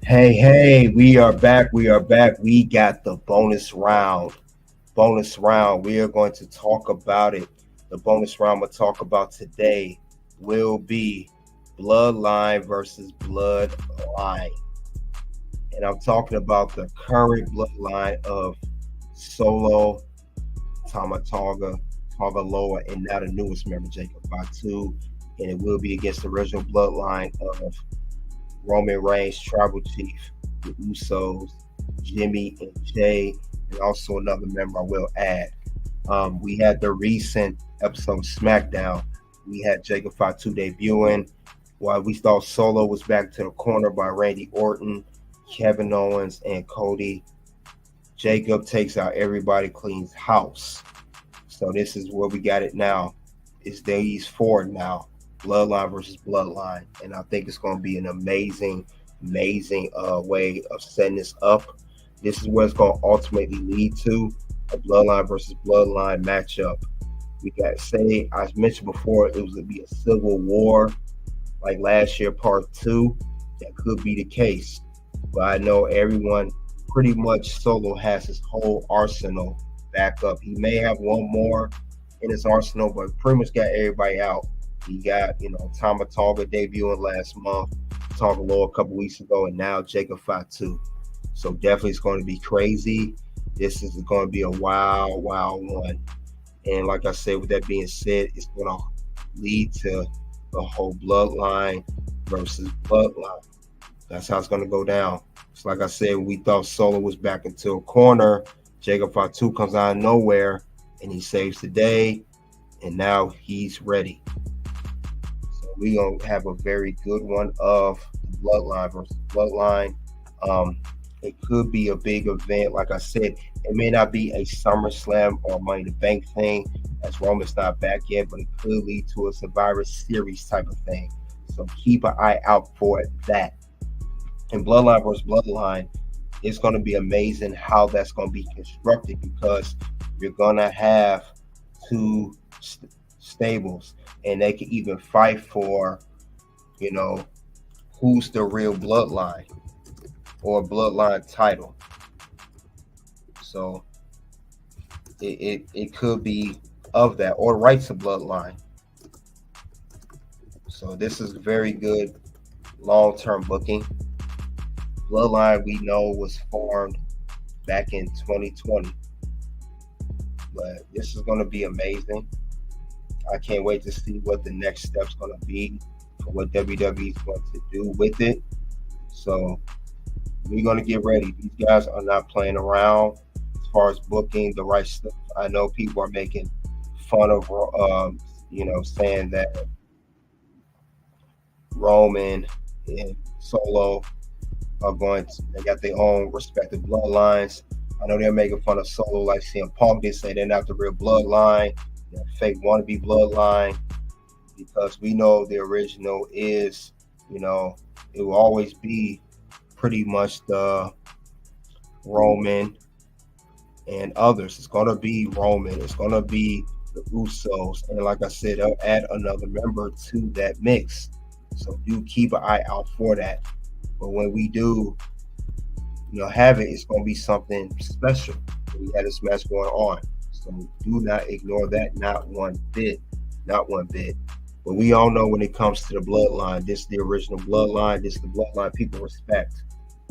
Hey, we are back. We are back. We got the bonus round. Bonus round. We are going to talk about it. The bonus round we'll talk about today will be Bloodline versus Bloodline. And I'm talking about the current bloodline of Solo, Talla Tonga, Tonga Loa, and now the newest member, Jacob Fatu. And it will be against the original bloodline of Roman Reigns, Tribal Chief, the Usos, Jimmy and Jay, and also another member I will add. We had the recent episode of SmackDown. We had Jacob Fatu debuting. While we thought Solo was back to the corner by Randy Orton, Kevin Owens, and Cody, Jacob takes out everybody, cleans house. So this is where we got it now. It's these four now. Bloodline versus Bloodline, and I think it's going to be an amazing way of setting this up. This is what it's going to ultimately lead to a Bloodline versus Bloodline matchup. We got say I mentioned before it was going to be a civil war like last year, part two. That could be the case, but I know everyone pretty much Solo has his whole arsenal back up. He may have one more in his arsenal, but pretty much got everybody out. He got, Tama Tonga debuting last month, Tonga Low a couple weeks ago, and now Jacob Fatu. So definitely it's going to be crazy. This is going to be a wild one. And like I said, with that being said, it's going to lead to the whole bloodline versus bloodline. That's how it's going to go down. So like I said, we thought Solo was back into a corner. Jacob Fatu comes out of nowhere, and he saves the day, and now he's ready. We're going to have a very good one of Bloodline versus Bloodline. It could be a big event. Like I said, it may not be a SummerSlam or Money in the Bank thing, as Roman's not back yet, but it could lead to a Survivor Series type of thing. So keep an eye out for that. And Bloodline versus Bloodline, it's going to be amazing how that's going to be constructed because you're going to have two stables, and they can even fight for, who's the real bloodline or bloodline title. So it could be of that or rights of bloodline. So this is very good long-term booking. Bloodline we know was formed back in 2020, but this is going to be amazing. I can't wait to see what the next step's going to be for what WWE is going to do with it. So we're going to get ready. These guys are not playing around as far as booking the right stuff. I know people are making fun of, saying that Roman and Solo are they got their own respective bloodlines. I know they're making fun of Solo like CM Punk did, say they're not the real bloodline. Fake wannabe bloodline, because we know the original is, it will always be pretty much the Roman and others. It's going to be Roman. It's going to be the Usos. And like I said, they'll add another member to that mix. So do keep an eye out for that. But when we do, have it, it's going to be something special. We had this match going on. So do not ignore that, not one bit. But we all know when it comes to the bloodline, this is the original bloodline. This is the bloodline people respect.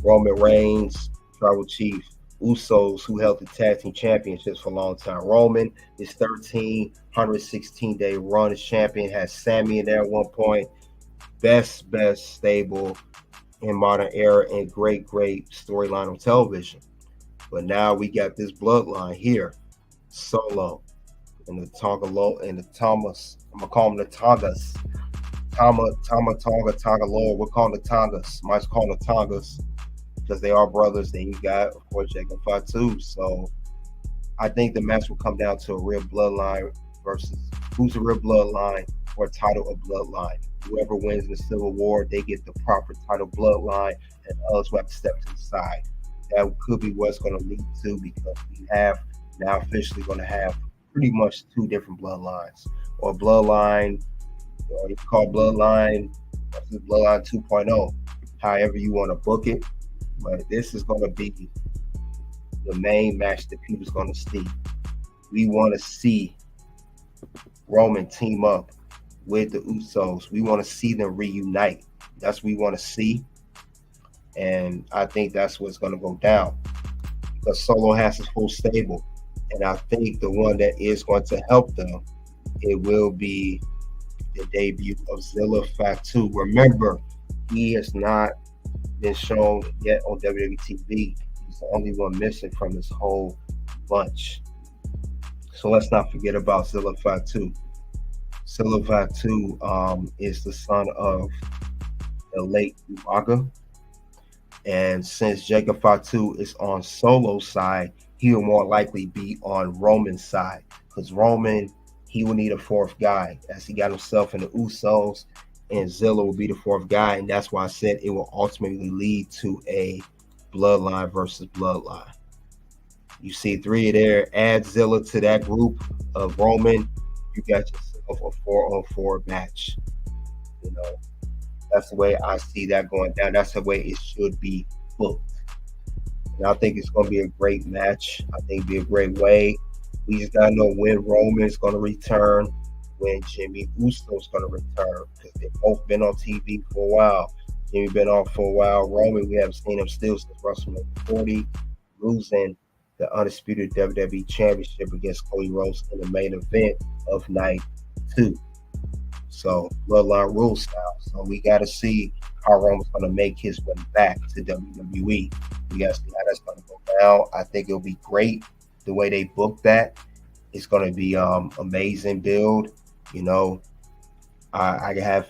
Roman Reigns, Tribal Chief, Usos, who held the tag team championships for a long time. Roman, his 116-day run as champion, has Sammy in there at one point. Best stable in modern era and great storyline on television. But now we got this bloodline here. Solo and the Tonga Low and the Thomas. I'm gonna call them the Tongas. Tonga Low. We're calling the Tongas. Might call them the Tongas because they are brothers. Then you got, of course, Jacob Fatu. So I think the match will come down to a real bloodline versus who's the real bloodline or title of bloodline. Whoever wins the Civil War, they get the proper title bloodline, and others will have to step to the side. That could be what's going to lead to, because we have now officially going to have pretty much two different bloodlines, or bloodline, or you call bloodline versus bloodline 2.0, however you want to book it. but this is going to be the main match that people's going to see. We want to see Roman team up with the Usos. We want to see them reunite. That's what we want to see. And I think that's what's going to go down because Solo has his full stable. And I think the one that is going to help them, it will be the debut of Zilla Fatu. Remember, he has not been shown yet on WWE TV. He's the only one missing from this whole bunch. So let's not forget about Zilla Fatu. Zilla Fatu is the son of the late Umaga. And since Jacob Fatu is on Solo's side, he will more likely be on Roman's side. Because Roman, he will need a fourth guy as he got himself in the Usos, and Zilla will be the fourth guy. And that's why I said it will ultimately lead to a Bloodline versus Bloodline. You see three there. Add Zilla to that group of Roman, you got yourself a 4-on-4 match. You know, that's the way I see that going down. That's the way it should be booked. And I think it's going to be a great match. I think it'll be a great way. We just got to know when Roman's going to return, when Jimmy Uso's going to return, because they've both been on TV for a while. Jimmy been on for a while. Roman, we haven't seen him still since WrestleMania 40, losing the undisputed WWE Championship against Cody Rhodes in the main event of night 2. So Bloodline rule style. So we got to see how Roman's going to make his way back to WWE. We got to see how that's going to go down. I think it'll be great the way they book that. It's going to be amazing build. You know, I have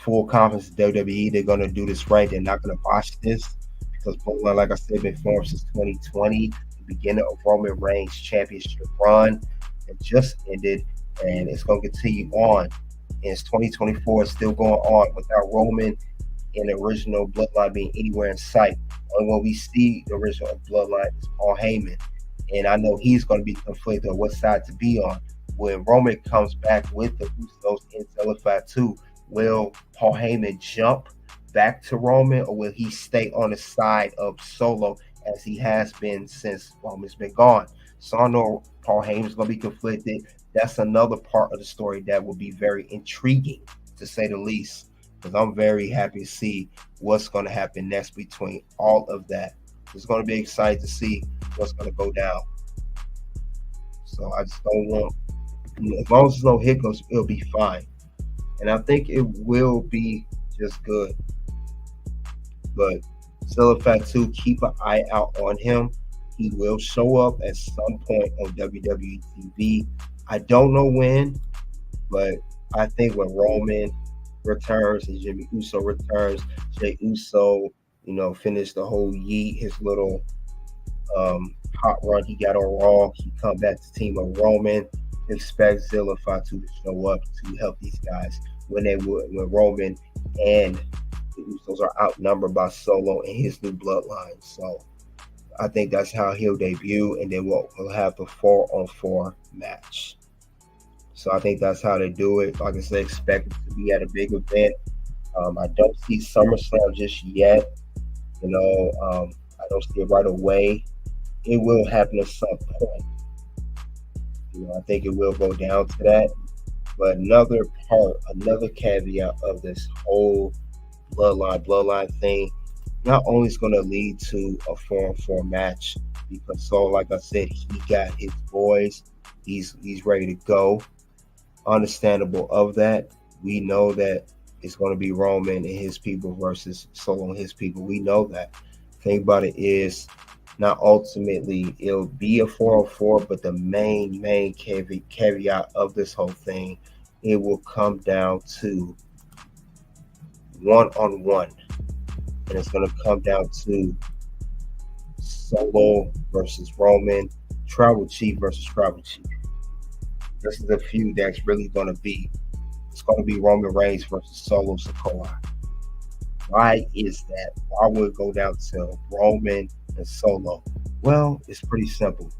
full confidence in WWE. They're going to do this right. They're not going to botch this because Bloodline, like I said, been formed since 2020. The beginning of Roman Reigns' championship run. It just ended, and it's going to continue on. And it's 2024, it's still going on without Roman and the original Bloodline being anywhere in sight. Only when we see the original Bloodline is Paul Heyman. And I know he's going to be conflicted on what side to be on. When Roman comes back with the Usos and Zilla Fatu, will Paul Heyman jump back to Roman, or will he stay on the side of Solo as he has been since Roman's been gone? So I know Paul Heyman's going to be conflicted. That's another part of the story that will be very intriguing, to say the least, because I'm very happy to see what's going to happen next between all of that. It's going to be exciting to see what's going to go down. So I just don't want, as long as there's no hiccups, it'll be fine. And I think it will be just good. But Zilla Fatu, keep an eye out on him. He will show up at some point on WWE TV. I don't know when, but I think when Roman returns and Jimmy Uso returns, Jey Uso, finish the whole his little hot run he got on Raw. He come back to team of Roman. Expect Zilla Fatu to show up to help these guys when Roman and the Usos are outnumbered by Solo and his new bloodline. So I think that's how he'll debut, and then we'll have the 4-on-4 match. So I think that's how they do it. Like I said, expect it to be at a big event. I don't see SummerSlam just yet. I don't see it right away. It will happen at some point. I think it will go down to that. But another caveat of this whole bloodline thing, not only is going to lead to a 4-on-4 match, because so like I said, he got his boys. He's ready to go. Understandable of that. We know that it's going to be Roman and his people versus Solo and his people. We know that. Thing about it is, not ultimately it'll be a 4-on-4, but the main caveat of this whole thing, it will come down to 1-on-1, and it's going to come down to Solo versus Roman, Tribal Chief versus Tribal Chief. This is the feud that's really going to be. It's going to be Roman Reigns versus Solo Sikoa. Why is that? Why would it go down to Roman and Solo? Well, it's pretty simple.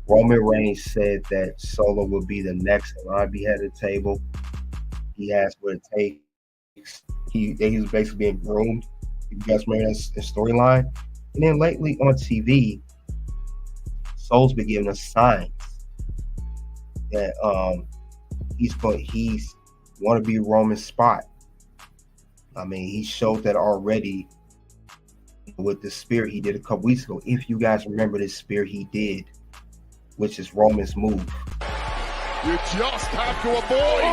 Roman Reigns said that Solo will be the next in line to be head of the table. He has what it takes. He's basically being groomed. You guys remember that storyline? And then lately on TV, Soul's been giving us signs that he's want to be Roman's spot. I mean, he showed that already with the spear he did a couple weeks ago. If you guys remember this spear he did, which is Roman's move. You just have to avoid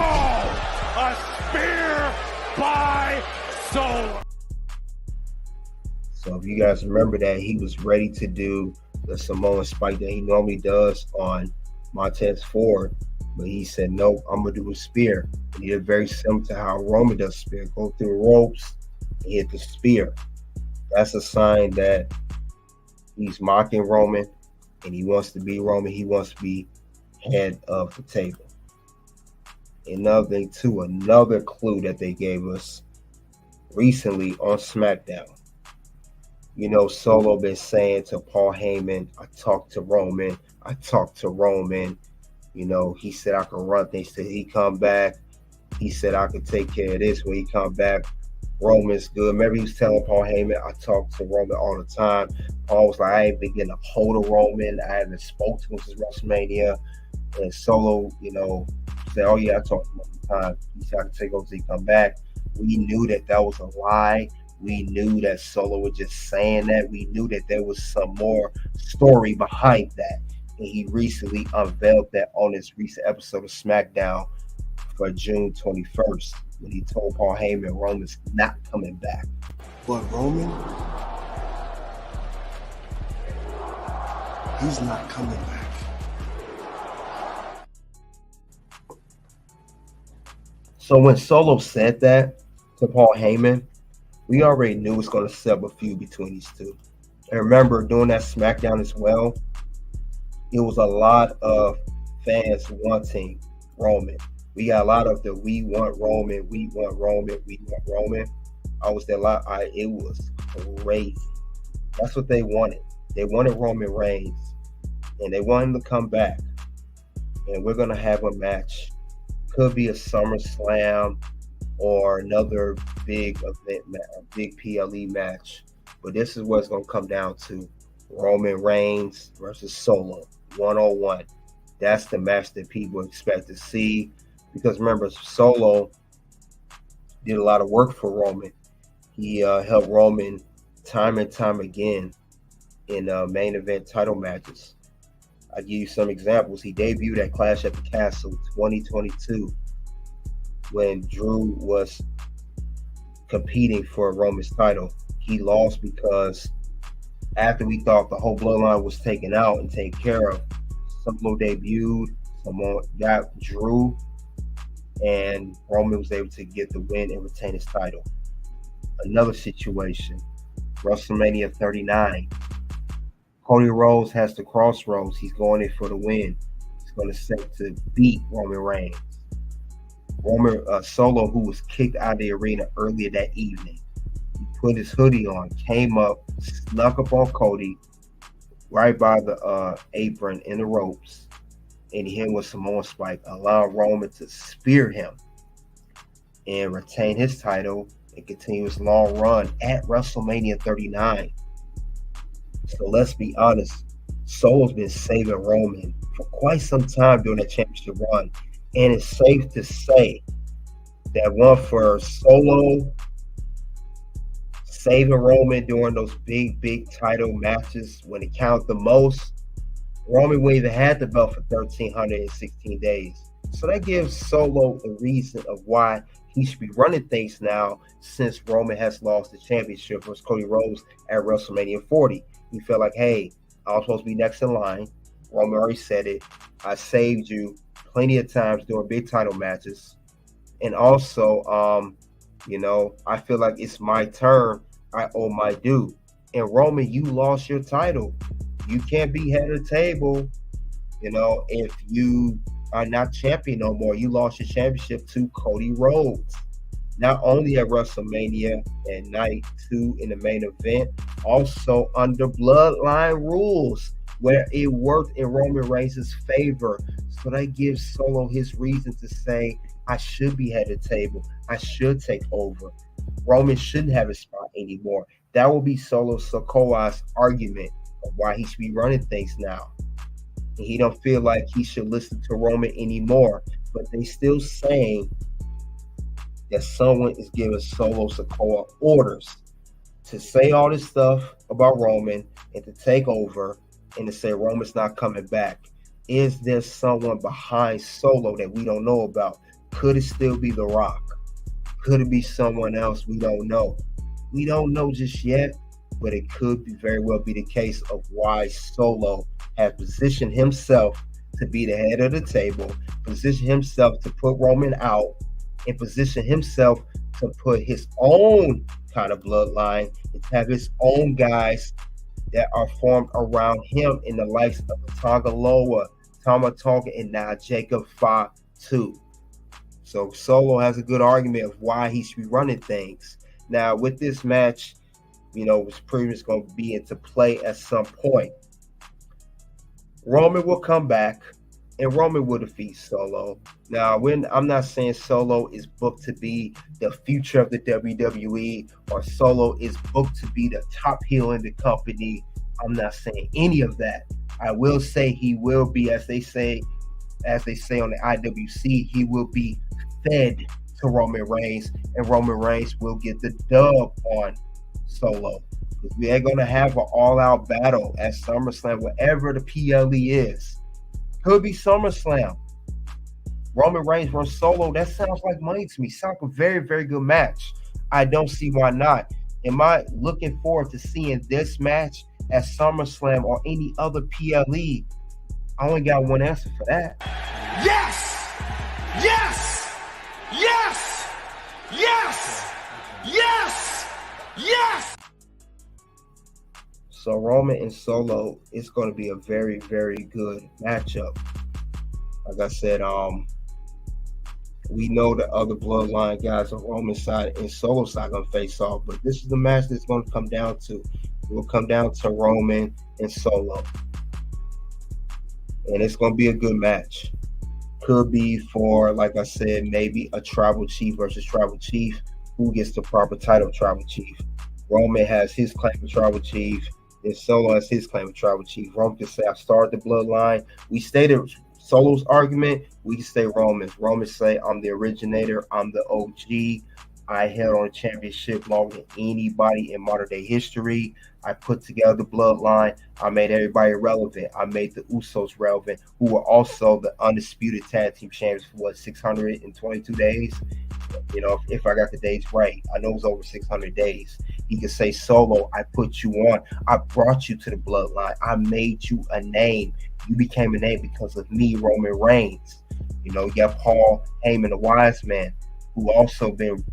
a spear by Soul. So if you guys remember that, he was ready to do the Samoan spike that he normally does on Montez Ford, but he said, no, I'm going to do a spear. And he did very similar to how Roman does spear. Go through the ropes and hit the spear. That's a sign that he's mocking Roman and he wants to be Roman. He wants to be head of the table. Another thing too, another clue that they gave us recently on SmackDown. You know, Solo been saying to Paul Heyman, I talked to Roman. You know, he said I could run things till he come back. He said I could take care of this when he come back. Roman's good. Remember he was telling Paul Heyman, I talk to Roman all the time. Paul was like, I ain't been getting a hold of Roman. I haven't spoke to him since WrestleMania. And Solo, you know, said, oh yeah, I talk to him all the time. He said I could take over till he come back. We knew that was a lie. We knew that Solo was just saying that. We knew that there was some more story behind that. And he recently unveiled that on his recent episode of SmackDown for June 21st, when he told Paul Heyman Roman's not coming back. But Roman, he's not coming back. So when Solo said that to Paul Heyman, we already knew it was going to set up a feud between these two. And remember, during that SmackDown as well, it was a lot of fans wanting Roman. We got a lot of the we want Roman. I was there a lot. It was crazy. That's what they wanted. They wanted Roman Reigns, and they want him to come back. And we're gonna have a match. Could be a SummerSlam or another big event, a big PLE match. But this is what it's gonna come down to: Roman Reigns versus Solo, 1-on-1. That's the match that people expect to see. Because remember, Solo did a lot of work for Roman. He helped Roman time and time again in main event title matches. I'll give you some examples. He debuted at Clash at the Castle 2022 when Drew was competing for Roman's title. He lost because after we thought the whole bloodline was taken out and taken care of, Solo debuted, someone got Drew, and Roman was able to get the win and retain his title. Another situation, WrestleMania 39. Cody Rhodes has the Crossroads. He's going in for the win. He's going to set to beat Roman Reigns. Solo, who was kicked out of the arena earlier that evening, he put his hoodie on, came up, snuck up on Cody right by the apron in the ropes, and he hit with Samoan spike, allowing Roman to spear him and retain his title and continue his long run at WrestleMania 39. So let's be honest, Solo's been saving Roman for quite some time during that championship run. And it's safe to say that one for Solo saving Roman during those big title matches when it counted the most, Roman wouldn't even had the belt for 1,316 days. So that gives Solo a reason of why he should be running things now, since Roman has lost the championship versus Cody Rhodes at WrestleMania 40. He felt like, hey, I was supposed to be next in line. Roman already said it. I saved you plenty of times during big title matches. And also, I feel like it's my turn. I owe my due. And Roman, you lost your title. You can't be head of the table, if you are not champion no more. You lost your championship to Cody Rhodes. Not only at WrestleMania and night 2 in the main event, also under Bloodline rules, where it worked in Roman Reigns' favor. So that gives Solo his reason to say, I should be head of the table. I should take over. Roman shouldn't have a spot anymore. That will be Solo Sikoa's argument of why he should be running things now. And he don't feel like he should listen to Roman anymore. But they still saying that someone is giving Solo Sikoa orders to say all this stuff about Roman and to take over and to say Roman's not coming back. Is there someone behind Solo that we don't know about? Could it still be The Rock? Could it be someone else? We don't know. We don't know just yet, but it could be very well be the case of why Solo has positioned himself to be the head of the table, position himself to put Roman out, and position himself to put his own kind of bloodline and to have his own guys that are formed around him in the likes of Tonga Loa, Talla Tonga, and now Jacob Fatu. So Solo has a good argument of why he should be running things. Now, with this match, it's pretty much going to be into play at some point. Roman will come back, and Roman will defeat Solo. Now, I'm not saying Solo is booked to be the future of the WWE or Solo is booked to be the top heel in the company. I'm not saying any of that. I will say he will be, as they say on the IWC, he will be fed to Roman Reigns, and Roman Reigns will get the dub on Solo. We are going to have an all-out battle at SummerSlam, wherever the PLE is. Could be SummerSlam. Roman Reigns versus Solo. That sounds like money to me. Sounds like a very, very good match. I don't see why not. Am I looking forward to seeing this match at SummerSlam or any other PLE? I only got one answer for that. Yes! Yes! Yes! Yes! Yes! Yes! So Roman and Solo, it's going to be a very, very good matchup. Like I said, we know the other Bloodline guys on Roman's side and Solo's side going to face off, but this is the match that's going to come down to. It will come down to Roman and Solo. And it's going to be a good match. Could be for, like I said, maybe a tribal chief versus tribal chief. Who gets the proper title of tribal chief? Roman has his claim of tribal chief, and Solo has his claim of tribal chief. Roman can say, I started the bloodline. We stated Solo's argument. We can say Roman's. Roman say, I'm the originator. I'm the OG. I held on a championship longer than anybody in modern day history. I put together the bloodline. I made everybody relevant. I made the Usos relevant, who were also the undisputed tag team champions for 622 days. If I got the dates right, I know it was over 600 days. He could say, Solo, I put you on. I brought you to the bloodline. I made you a name. You became a name because of me, Roman Reigns. You got Paul Heyman, the wise man, who also been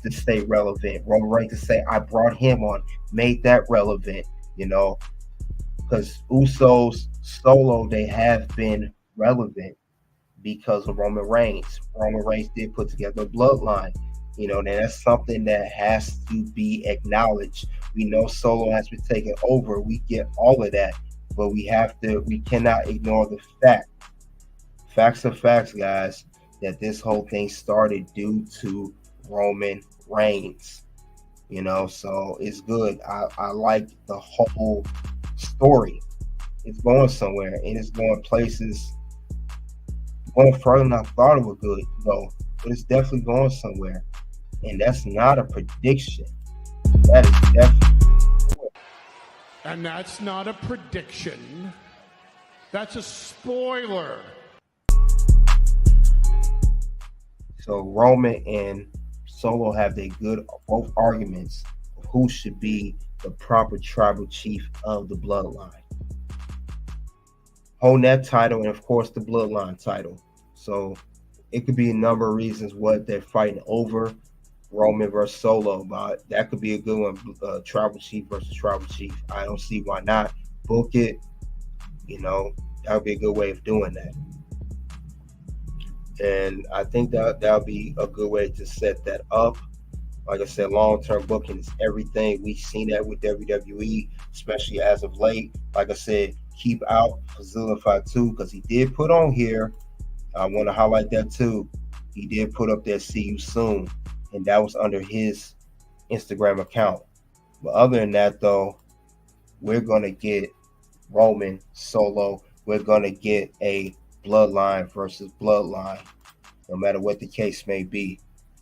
to stay relevant. Roman Reigns to say, I brought him on, made that relevant, because Usos, Solo, they have been relevant because of Roman Reigns. Roman Reigns did put together a bloodline. And that's something that has to be acknowledged. We know Solo has been taken over. We get all of that, but we cannot ignore the fact. Facts are facts, guys, that this whole thing started due to Roman Reigns. So it's good. I like the whole story. It's going somewhere, and it's going places, going further than I thought it would go, but it's definitely going somewhere. And that's not a prediction. That is definitely. And that's not a prediction. That's a spoiler. So Roman and Solo have their both arguments of who should be the proper tribal chief of the bloodline. Hold that title, and of course the bloodline title. So it could be a number of reasons what they're fighting over. Roman versus Solo, but that could be a good one. Tribal chief versus tribal chief. I don't see why not. Book it. That would be a good way of doing that. And I think that'll be a good way to set that up. Like I said, long-term booking is everything. We've seen that with WWE, especially as of late. Like I said, keep out for Zilla Fatu, because he did put on here. I want to highlight that too. He did put up there, see you soon. And that was under his Instagram account. But other than that, though, we're gonna get Roman Solo. We're gonna get a Bloodline versus Bloodline, no matter what the case may be.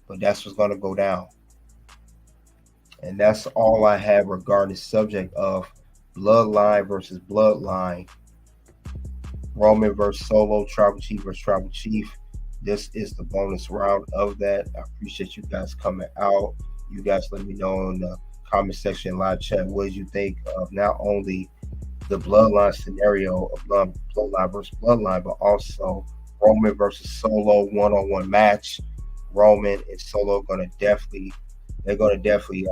But that's what's gonna go down. And that's all I have regarding the subject of Bloodline versus Bloodline, Roman versus Solo, Tribal Chief versus Tribal Chief. This is the bonus round of that. I appreciate you guys coming out. You guys let me know in the comment section, live chat, what did you think of not only the Bloodline scenario of Bloodline versus Bloodline, but also Roman versus Solo one-on-one match. Roman and Solo they're gonna definitely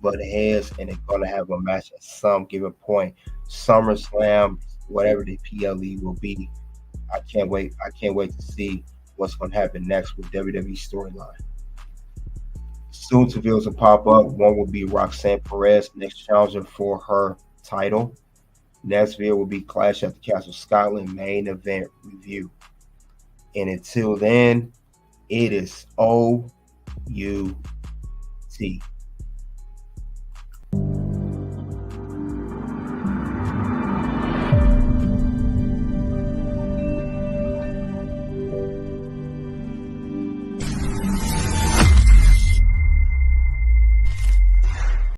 butt heads, and they're gonna have a match at some given point. SummerSlam, whatever the PLE will be. I can't wait. I can't wait to see what's gonna happen next with WWE storyline. Soon to reveals will pop up. One will be Roxanne Perez, next challenger for her title. Next video will be Clash at the Castle Scotland main event review. And until then, it is OUT.